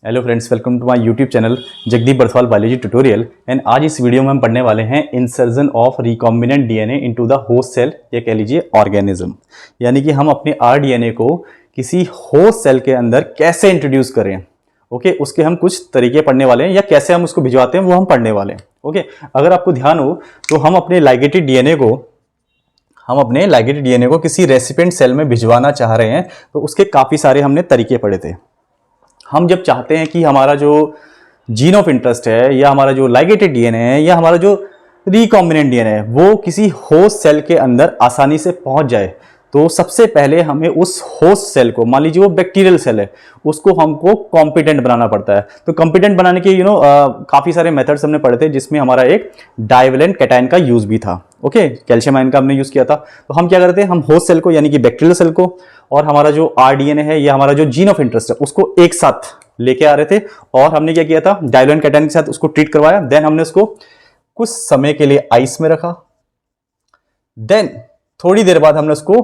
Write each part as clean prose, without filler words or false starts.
Hello friends, welcome to my YouTube channel Jagdeep Barthwal biology tutorial. And आज इस video में हम पढ़ने वाले हैं insertion of recombinant DNA into the host cell या कह लीजिए ऑर्गेनिज्म। यानी कि हम अपने आरडीएनए को किसी होस्ट सेल के अंदर कैसे इंट्रोड्यूस करें। ओके, उसके हम कुछ तरीके पढ़ने वाले हैं या कैसे हम उसको भिजवाते हैं वो हम पढ़ने वाले हैं। ओके, अगर आपको ध्यान हो तो हम अपने लाइगेटेड डीएनए को किसी रेसिपिएंट सेल में भिजवाना चाह रहे हैं तो उसके काफ़ी सारे हमने तरीके पढ़े थे। हम जब चाहते हैं कि हमारा जो जीन ऑफ इंटरेस्ट है या हमारा जो लाइगेटेड डीएनए है या हमारा जो रिकॉम्बिनेंट डीएनए है वो किसी होस्ट सेल के अंदर आसानी से पहुंच जाए, तो सबसे पहले हमें उस होस्ट सेल को, मान लीजिए वो बैक्टीरियल सेल है, उसको हमको कॉम्पिटेंट बनाना पड़ता है। तो कॉम्पिटेंट बनाने के काफी सारे मेथड्स हमने पढ़े थे, जिसमें हमारा एक डाइवेलेंट कैटायन का यूज भी था। ओके, कैल्शियम आयन का हमने यूज किया था। तो हम क्या करते हैं, हम होस्ट सेल को यानी कि बैक्टीरियल सेल को और हमारा जो आरडीएनए है या हमारा जो जीन ऑफ इंटरेस्ट है उसको एक साथ लेके आ रहे थे और हमने क्या किया था, डाइवेलेंट कैटायन के साथ उसको ट्रीट करवाया। देन हमने उसको कुछ समय के लिए आइस में रखा। देन थोड़ी देर बाद हमने उसको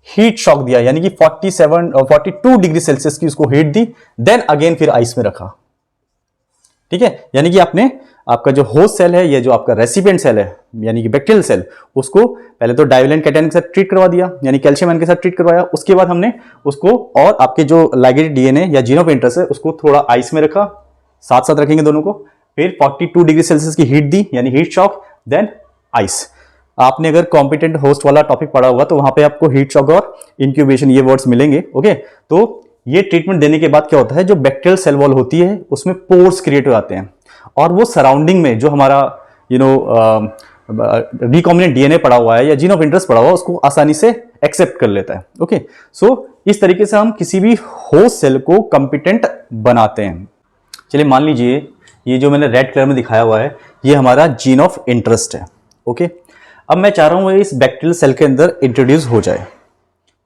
हीट शॉक दिया, यानी कि 42 डिग्री सेल्सियस की उसको हीट दी। देन अगेन फिर आइस में रखा। ठीक है, यानी कि आपका जो होस्ट सेल है या जो आपका रेसिपिएंट सेल है यानी कि बैक्टीरियल सेल, उसको पहले तो डाइवेलेंट कैटायन के साथ ट्रीट करवा दिया, यानी कैल्शियम आयन के साथ ट्रीट करवाया। उसके बाद हमने उसको और आपके जो लाइगेटेड डीएनए या जीन ऑफ इंटरेस्ट है उसको थोड़ा आइस में रखा, साथ साथ रखेंगे दोनों को। फिर 42 डिग्री सेल्सियस की हीट दी, यानी हीट शॉक, देन आइस। आपने अगर कॉम्पिटेंट होस्ट वाला टॉपिक पढ़ा होगा तो वहां पे आपको हीट शॉक और इंक्यूबेशन ये वर्ड्स मिलेंगे। ओके, तो ये ट्रीटमेंट देने के बाद क्या होता है, जो बैक्टीरियल सेल वॉल होती है उसमें पोर्स क्रिएट हो जाते हैं और वो सराउंडिंग में जो हमारा रिकॉम्बिनेंट डीएनए पड़ा हुआ है या जीन ऑफ इंटरेस्ट पड़ा हुआ है उसको आसानी से एक्सेप्ट कर लेता है। ओके, सो इस तरीके से हम किसी भी होस्ट सेल को कॉम्पिटेंट बनाते हैं। चलिए मान लीजिए ये जो मैंने रेड कलर में दिखाया हुआ है ये हमारा जीन ऑफ इंटरेस्ट है। ओके, अब मैं चाह रहा हूं इस बैक्टीरियल सेल के अंदर इंट्रोड्यूस हो जाए।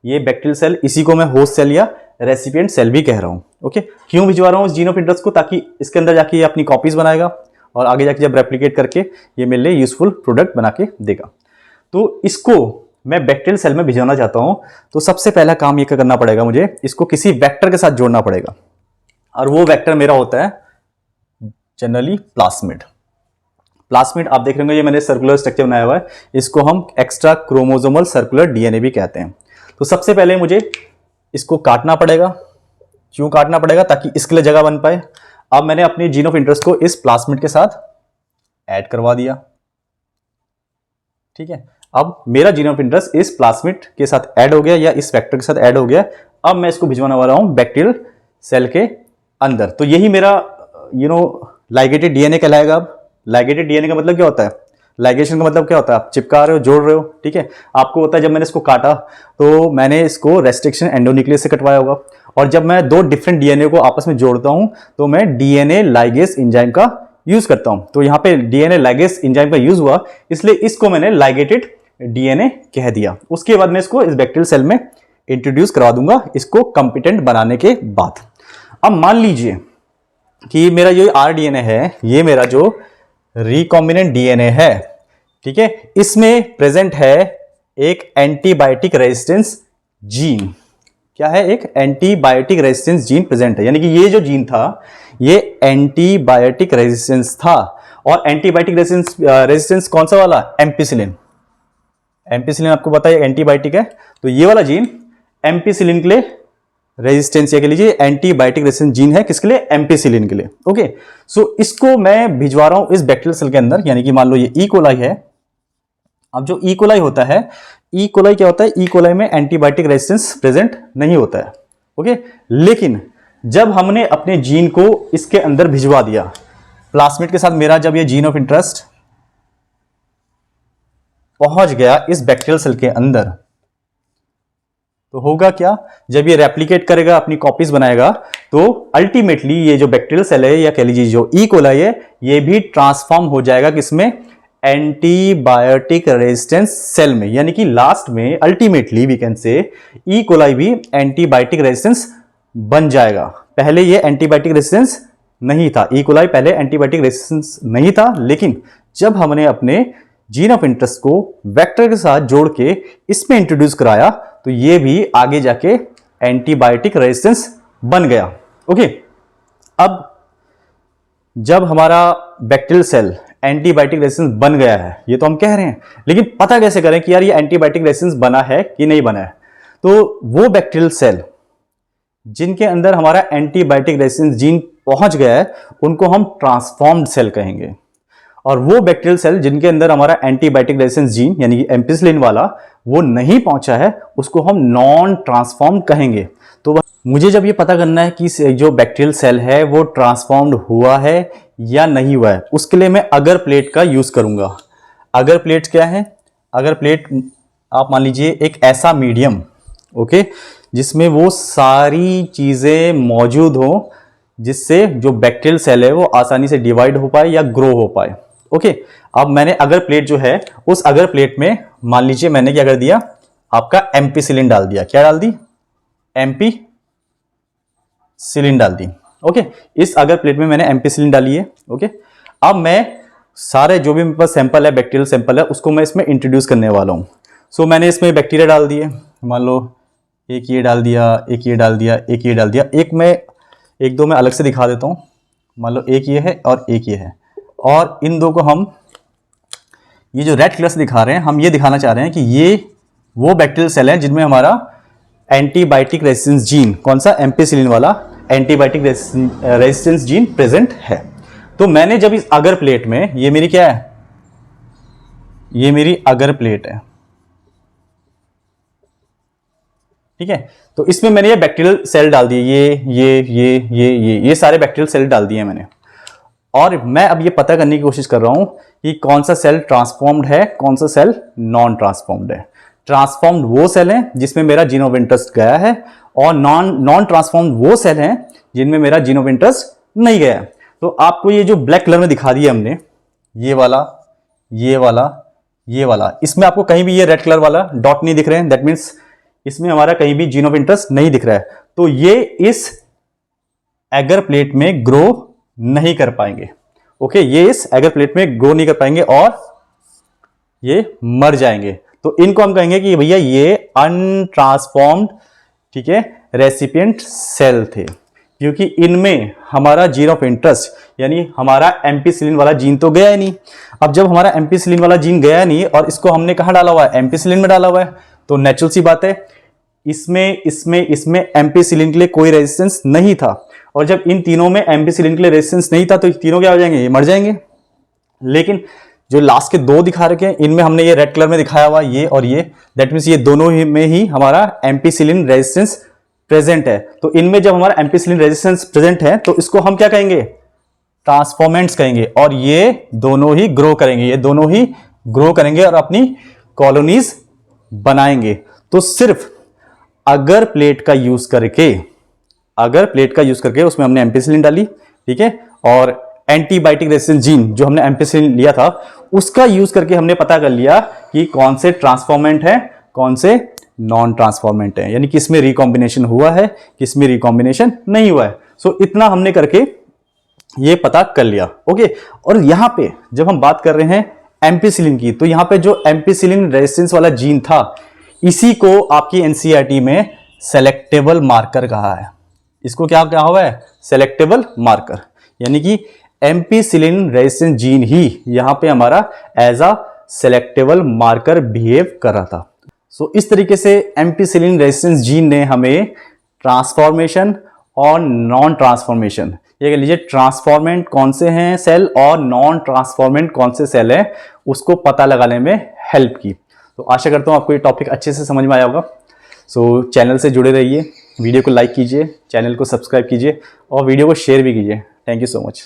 ये बैक्टीरियल सेल, इसी को मैं होस्ट सेल या रेसिपिएंट सेल भी कह रहा हूं। ओके, क्यों भिजवा रहा हूं इस जीन ऑफ इंटरेस्ट को, ताकि इसके अंदर जाके ये अपनी कॉपीज बनाएगा और आगे जाके जब रेप्लिकेट करके ये मेरे लिए यूजफुल प्रोडक्ट बना के देगा। तो इसको मैं बैक्टीरियल सेल में भिजवाना चाहता हूं तो सबसे पहला काम ये करना पड़ेगा, मुझे इसको किसी वेक्टर के साथ जोड़ना पड़ेगा और वो वेक्टर मेरा होता है जनरली प्लास्मिड। प्लास्मिड आप देख रहे होंगे, ये मैंने सर्कुलर स्ट्रक्चर बनाया हुआ है, इसको हम एक्स्ट्रा क्रोमोसोमल सर्कुलर डीएनए भी कहते हैं। तो सबसे पहले मुझे इसको काटना पड़ेगा। क्यों काटना पड़ेगा, ताकि इसके लिए जगह बन पाए। अब मैंने अपने जीन ऑफ इंटरेस्ट को इस प्लास्मिड के साथ ऐड करवा दिया। ठीक है, अब मेरा जीन ऑफ इंटरेस्ट इस प्लास्मिड के साथ ऐड हो गया या इस वेक्टर के साथ ऐड हो गया। अब मैं इसको भिजवाने वाला हूं बैक्टीरियल सेल के अंदर। तो यही मेरा लाइगेटेड डीएनए कहलाएगा। अब लाइगेटेड डीएनए का मतलब क्या होता है, लाइगेशन का मतलब क्या होता है, आप चिपका रहे हो, जोड़ रहे हो। ठीक है, आपको होता है जब मैंने इसको काटा तो मैंने इसको रेस्ट्रिक्शन एंडोन्यूक्लियस से कटवाया होगा, और जब मैं दो डिफरेंट डीएनए को आपस में जोड़ता हूं तो मैं डीएनए लाइगेस एंजाइम का यूज करता हूं। तो यहां पे डीएनए लाइगेस एंजाइम का यूज हुआ, इसलिए इसको मैंने लाइगेटेड डीएनए कह दिया। उसके बाद मैं इसको इस बैक्टीरियल सेल में इंट्रोड्यूस करवा दूंगा, इसको कॉम्पिटेंट बनाने के बाद। अब मान लीजिए कि मेरा जो आरडीएनए है, ये मेरा जो रिकॉम्बिनेंट डीएनए है, ठीक है, इसमें प्रेजेंट है एक एंटीबायोटिक रेजिस्टेंस जीन। क्या है, एक एंटीबायोटिक रेजिस्टेंस जीन प्रेजेंट है, यानी कि ये जो जीन था ये एंटीबायोटिक रेजिस्टेंस था। और एंटीबायोटिक रेजिस्टेंस कौन सा वाला, एम्पिसिलिन। एम्पिसिलिन आपको पता है एंटीबायोटिक है, तो ये वाला जीन एम्पिसिलिन के लिए रेजिस्टेंस या कह लीजिए एंटीबायोटिक रेजिस्टेंस जीन है, किसके लिए, एम्पिसिलिन के लिए। ओके, सो इसको मैं भिजवा रहा हूं इस बैक्टीरियल सेल के अंदर, यानी कि मान लो ये ई कोलाई है। अब जो ई कोलाई होता है, ई कोलाई क्या होता है, ई कोलाई में एंटीबायोटिक रेजिस्टेंस प्रेजेंट नहीं होता है। ओके, लेकिन जब हमने अपने जीन को इसके अंदर भिजवा दिया प्लास्मिड के साथ, मेरा जब ये जीन ऑफ इंटरेस्ट पहुंच गया इस बैक्टीरियल सेल के अंदर, तो होगा क्या, जब ये रेप्लिकेट करेगा, अपनी कॉपीज बनाएगा, तो अल्टीमेटली ये जो बैक्टीरियल सेल है या कह लीजिए जो ई कोलाई है, ये भी ट्रांसफॉर्म हो जाएगा किसमें, एंटीबायोटिक रेजिस्टेंस सेल में। यानी कि लास्ट में ultimately we can say E coli भी एंटीबायोटिक रेजिस्टेंस बन जाएगा। पहले ये एंटीबायोटिक रेजिस्टेंस नहीं था, ई कोलाई पहले एंटीबायोटिक रेजिस्टेंस नहीं था, लेकिन जब हमने अपने जीन ऑफ इंटरेस्ट को वेक्टर के साथ जोड़ के इसमें इंट्रोड्यूस कराया तो ये भी आगे जाके एंटीबायोटिक रेजिस्टेंस बन गया। ओके, अब जब हमारा बैक्टीरियल सेल एंटीबायोटिक रेजिस्टेंस बन गया है, ये तो हम कह रहे हैं, लेकिन पता कैसे करें कि यार ये एंटीबायोटिक रेजिस्टेंस बना है कि नहीं बना है? तो वो बैक्टीरियल सेल जिनके अंदर हमारा एंटीबायोटिक रेजिस्टेंस जीन पहुंच गया है उनको हम ट्रांसफॉर्म्ड सेल कहेंगे, और वो बैक्टीरियल सेल जिनके अंदर हमारा एंटीबायोटिक रेजिस्टेंस जीन यानी कि एम्पिसिलिन वाला वो नहीं पहुंचा है उसको हम नॉन ट्रांसफॉर्म्ड कहेंगे। तो मुझे जब ये पता करना है कि जो बैक्टीरियल सेल है वो ट्रांसफॉर्म्ड हुआ है या नहीं हुआ है, उसके लिए मैं अगर प्लेट का यूज करूंगा। अगर प्लेट क्या है? अगर प्लेट आप मान लीजिए एक ऐसा मीडियम, ओके, जिसमें वो सारी चीजें मौजूद हो जिससे जो बैक्टीरियल सेल है वो आसानी से डिवाइड हो पाए या ग्रो हो पाए। ओके, अब मैंने अगर प्लेट जो है उस अगर प्लेट में मान लीजिए मैंने क्या कर दिया, आपका एम्पिसिलिन डाल दिया। क्या डाल दी? एम्पिसिलिन डाल दी। ओके, इस अगर प्लेट में मैंने एम्पिसिलिन डाली है। ओके, अब मैं सारे जो भी मेरे पास सैंपल है, बैक्टीरियल सैंपल है, उसको मैं इसमें इंट्रोड्यूस करने वाला हूं। सो मैंने इसमें बैक्टीरिया डाल दिए, मान लो एक ये डाल दिया, एक ये डाल दिया, एक ये डाल दिया, एक दो मैं अलग से दिखा देता हूं। मान लो एक ये है और एक ये है, और इन दो को हम ये जो रेड कलर से दिखा रहे हैं, हम ये दिखाना चाह रहे हैं कि ये वो बैक्टीरियल सेल है जिनमें हमारा एंटीबायोटिक रेजिस्टेंस जीन, कौन सा? एम्पिसिलिन वाला एंटीबायोटिक रेजिस्टेंस जीन प्रेजेंट है। तो मैंने जब इस अगर प्लेट में, ये मेरी क्या है? ये मेरी अगर प्लेट है, ठीक है। तो इसमें मैंने ये बैक्टीरियल सेल डाल दिए, ये सारे बैक्टीरियल सेल डाल दिए मैंने, और मैं अब ये पता करने की कोशिश कर रहा हूं कि कौन सा सेल ट्रांसफॉर्म्ड है, कौन सा सेल नॉन ट्रांसफॉर्म्ड है। ट्रांसफॉर्म्ड वो सेल है जिसमें मेरा जीन ऑफ इंटरेस्ट गया है, और नॉन ट्रांसफॉर्म्ड वो सेल है जिनमें मेरा जीन ऑफ इंटरेस्ट नहीं गया है। तो आपको ये जो ब्लैक कलर में दिखा दिया हमने, ये वाला, ये वाला, ये वाला, इसमें आपको कहीं भी ये रेड कलर वाला डॉट नहीं दिख रहे हैं, दैट मीन्स इसमें हमारा कहीं भी जीन ऑफ इंटरेस्ट नहीं दिख रहा है। तो ये इस एगर प्लेट में ग्रो नहीं कर पाएंगे। ओके, ये इस एगर प्लेट में ग्रो नहीं कर पाएंगे और ये मर जाएंगे। तो इनको हम कहेंगे कि भैया ये अनट्रांसफॉर्म्ड, ठीक है, रेसिपिएंट सेल थे, क्योंकि इनमें हमारा जीन ऑफ इंटरेस्ट यानी हमारा एम्पिसिलिन वाला जीन तो गया ही नहीं। अब जब हमारा एम्पिसिलिन वाला जीन गया नहीं और इसको हमने कहां डाला हुआ है? एम्पिसिलिन में डाला हुआ है, तो नेचुरल सी बात है इसमें एम्पिसिलिन के लिए कोई रेजिस्टेंस नहीं था, और जब इन तीनों में एम्पिसिलिन के लिए रेजिस्टेंस नहीं था तो तीनों क्या हो जाएंगे? ये मर जाएंगे। लेकिन जो लास्ट के दो दिखा रखे हैं इनमें हमने ये रेड कलर में दिखाया हुआ ये और ये, दैट मीन्स ये दोनों ही में ही हमारा एम्पिसिलिन रेजिस्टेंस प्रेजेंट है। तो इनमें जब हमारा एम्पिसिलिन रेजिस्टेंस प्रेजेंट है तो इसको हम क्या कहेंगे? ट्रांसफॉर्मेंट्स कहेंगे, और ये दोनों ही ग्रो करेंगे, ये दोनों ही ग्रो करेंगे और अपनी कॉलोनीज बनाएंगे। तो सिर्फ अगर प्लेट का यूज करके उसमें हमने एम्पिसिलिन डाली, ठीक है, और एंटीबायोटिक रेजिस्टेंस जीन जो हमने एम्पिसिलिन लिया था उसका यूज करके हमने पता कर लिया कि कौन से ट्रांसफॉर्मेंट है, कौन से नॉन ट्रांसफॉर्मेंट है, यानी किसमें रिकॉम्बिनेशन हुआ है, किसमें रिकॉम्बिनेशन नहीं हुआ है। सो इतना हमने करके ये पता कर लिया। ओके, और यहां पे जब हम बात कर रहे हैं एम्पिसिलिन की, तो यहां पे जो एम्पिसिलिन रेजिस्टेंस वाला जीन था इसी को आपकी एनसीईआरटी में सेलेक्टेबल मार्कर कहा है। इसको क्या कहा हुआ है? सेलेक्टेबल मार्कर, यानी कि एम्पिसिलिन रेजिस्टेंस जीन ही यहां पे हमारा as a selectable marker behave कर रहा था। सो इस तरीके से एम्पिसिलिन रेजिस्टेंस जीन ने हमें ट्रांसफॉर्मेशन और नॉन ट्रांसफॉर्मेशन, ये कह लीजिए ट्रांसफॉर्मेंट कौन से हैं सेल और नॉन ट्रांसफॉर्मेंट कौन से सेल हैं, उसको पता लगाने में हेल्प की। तो आशा करता हूं आपको ये टॉपिक अच्छे से समझ में आया होगा। सो चैनल से जुड़े रहिए, वीडियो को लाइक कीजिए, चैनल को सब्सक्राइब कीजिए और वीडियो को शेयर भी कीजिए। Thank you so much.